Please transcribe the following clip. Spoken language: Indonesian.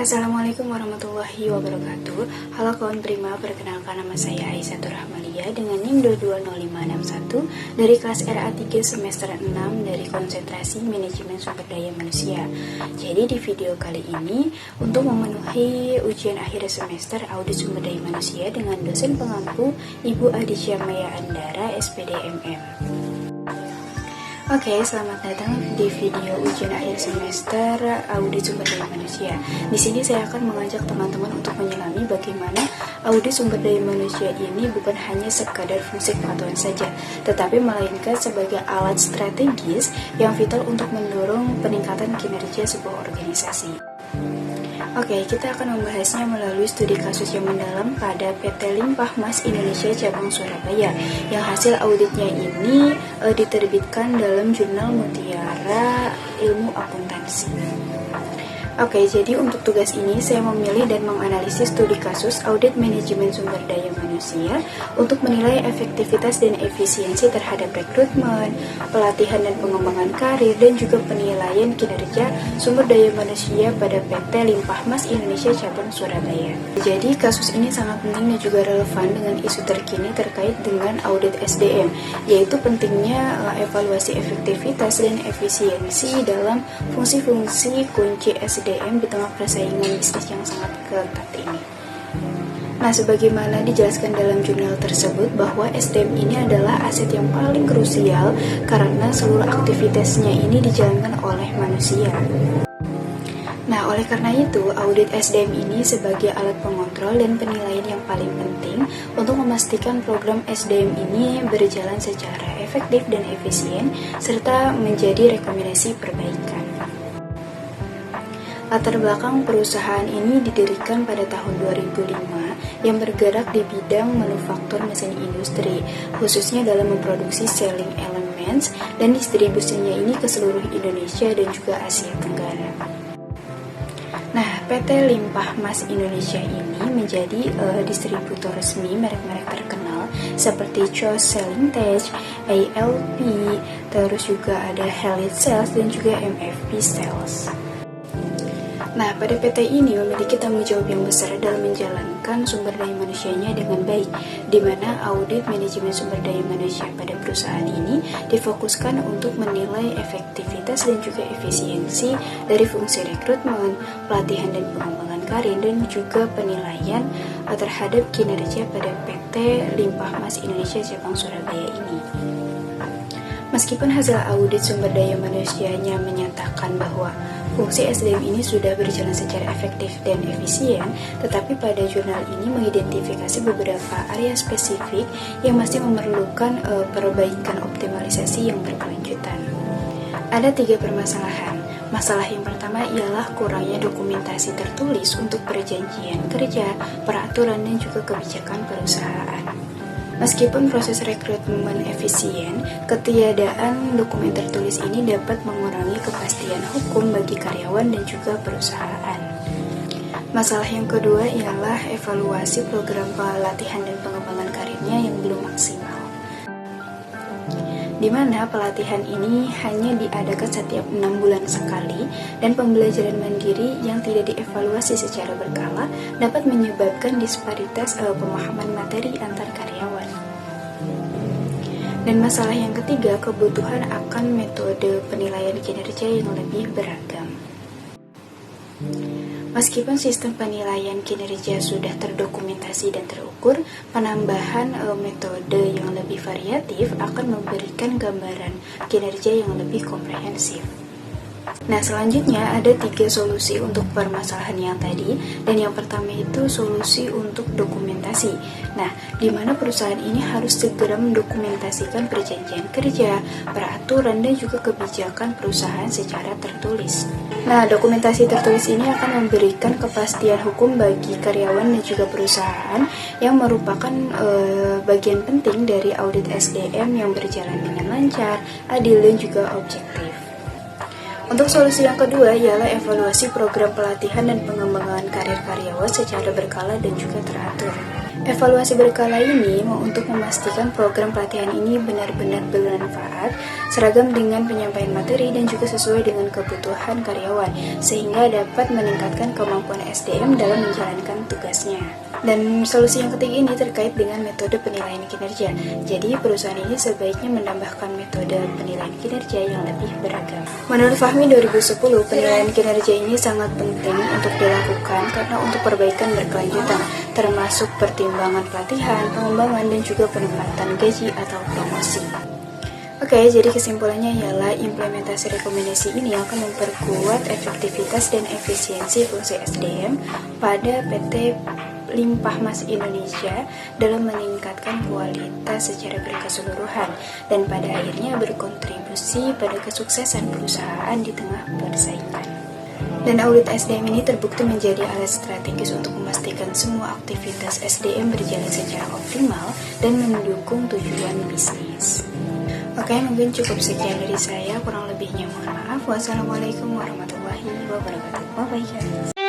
Assalamualaikum warahmatullahi wabarakatuh. Halo kawan prima, perkenalkan nama saya Aisyah Rahmalia dengan NIM 220561 dari kelas RA3 semester 6 dari konsentrasi manajemen sumber daya manusia. Jadi di video kali ini untuk memenuhi ujian akhir semester audit sumber daya manusia dengan dosen pengampu Ibu Adisya Maya Andara SPD MM. Oke, selamat datang di video ujian akhir semester audit sumber daya manusia. Di sini saya akan mengajak teman-teman untuk menyelami bagaimana audit sumber daya manusia ini bukan hanya sekadar fungsi pengetahuan saja, tetapi melainkan sebagai alat strategis yang vital untuk mendorong peningkatan kinerja sebuah organisasi. Oke, kita akan membahasnya melalui studi kasus yang mendalam pada PT Limpah Mas Indonesia Cabang Surabaya yang hasil auditnya ini diterbitkan dalam jurnal Mutiara Ilmu Akuntansi. Oke, jadi untuk tugas ini saya memilih dan menganalisis studi kasus audit manajemen sumber daya manusia untuk menilai efektivitas dan efisiensi terhadap rekrutmen, pelatihan dan pengembangan karir, dan juga penilaian kinerja sumber daya manusia pada PT Limpah Mas Indonesia Cabang Surabaya. Jadi kasus ini sangat penting dan juga relevan dengan isu terkini terkait dengan audit SDM, yaitu pentingnya evaluasi efektivitas dan efisiensi dalam fungsi-fungsi kunci SDM di tengah persaingan bisnis yang sangat ketat ini. Nah, sebagaimana dijelaskan dalam jurnal tersebut bahwa SDM ini adalah aset yang paling krusial karena seluruh aktivitasnya ini dijalankan oleh manusia. Nah, oleh karena itu, audit SDM ini sebagai alat pengontrol dan penilaian yang paling penting untuk memastikan program SDM ini berjalan secara efektif dan efisien serta menjadi rekomendasi perbaikan. Latar belakang perusahaan ini didirikan pada tahun 2005 yang bergerak di bidang manufaktur mesin industri, khususnya dalam memproduksi sealing elements dan distribusinya ini ke seluruh Indonesia dan juga Asia Tenggara. Nah, PT Limpah Mas Indonesia ini menjadi distributor resmi merek-merek terkenal seperti Choice Selling Tech, ALP, terus juga ada Helix Sales dan juga MFP Sales. Nah, pada PT ini memiliki tanggung jawab yang besar dalam menjalankan sumber daya manusianya dengan baik, di mana audit manajemen sumber daya manusia pada perusahaan ini difokuskan untuk menilai efektivitas dan juga efisiensi dari fungsi rekrutmen, pelatihan dan pengembangan karir, dan juga penilaian terhadap kinerja pada PT Limpah Mas Indonesia Cabang Surabaya ini. Meskipun hasil audit sumber daya manusianya menyatakan bahwa fungsi SDM ini sudah berjalan secara efektif dan efisien, tetapi pada jurnal ini mengidentifikasi beberapa area spesifik yang masih memerlukan perbaikan optimalisasi yang berkelanjutan. Ada 3 permasalahan. Masalah yang pertama ialah kurangnya dokumentasi tertulis untuk perjanjian kerja, peraturan, dan juga kebijakan perusahaan. Meskipun proses rekrutmen efisien, ketiadaan dokumen tertulis ini dapat mengurangi kepastian hukum bagi karyawan dan juga perusahaan. Masalah yang kedua ialah evaluasi program pelatihan dan pengembangan karirnya yang belum maksimal, di mana pelatihan ini hanya diadakan setiap 6 bulan sekali dan pembelajaran mandiri yang tidak dievaluasi secara berkala dapat menyebabkan disparitas pemahaman materi antar karyawan. Dan masalah yang ketiga, kebutuhan akan metode penilaian kinerja yang lebih beragam. Meskipun sistem penilaian kinerja sudah terdokumentasi dan terukur, penambahan metode yang lebih variatif akan memberikan gambaran kinerja yang lebih komprehensif. Nah, selanjutnya ada 3 solusi untuk permasalahan yang tadi, dan yang pertama itu solusi untuk dokumentasi. Nah, di mana perusahaan ini harus segera mendokumentasikan perjanjian kerja, peraturan, dan juga kebijakan perusahaan secara tertulis. Nah, dokumentasi tertulis ini akan memberikan kepastian hukum bagi karyawan dan juga perusahaan yang merupakan bagian penting dari audit SDM yang berjalan dengan lancar, adil, dan juga objektif. Untuk solusi yang kedua ialah evaluasi program pelatihan dan pengembangan karir karyawan secara berkala dan juga teratur. Evaluasi berkala ini untuk memastikan program pelatihan ini benar-benar bermanfaat, seragam dengan penyampaian materi dan juga sesuai dengan kebutuhan karyawan, sehingga dapat meningkatkan kemampuan SDM dalam menjalankan tugasnya. Dan solusi yang ketiga ini terkait dengan metode penilaian kinerja. Jadi perusahaan ini sebaiknya menambahkan metode penilaian kinerja yang lebih beragam. Menurut Fahmi 2010, penilaian kinerja ini sangat penting untuk dilakukan karena untuk perbaikan berkelanjutan, termasuk pertimbangan pelatihan, pengembangan, dan juga penempatan gaji atau promosi. Oke, jadi kesimpulannya ialah implementasi rekomendasi ini akan memperkuat efektivitas dan efisiensi fungsi SDM pada PT Limpah Mas Indonesia dalam meningkatkan kualitas secara berkeseluruhan dan pada akhirnya berkontribusi pada kesuksesan perusahaan di tengah persaingan. Dan audit SDM ini terbukti menjadi alat strategis untuk memastikan semua aktivitas SDM berjalan secara optimal dan mendukung tujuan bisnis. Oke, mungkin cukup sekian dari saya, kurang lebihnya mohon maaf. Wassalamualaikum warahmatullahi wabarakatuh. Bye-bye guys.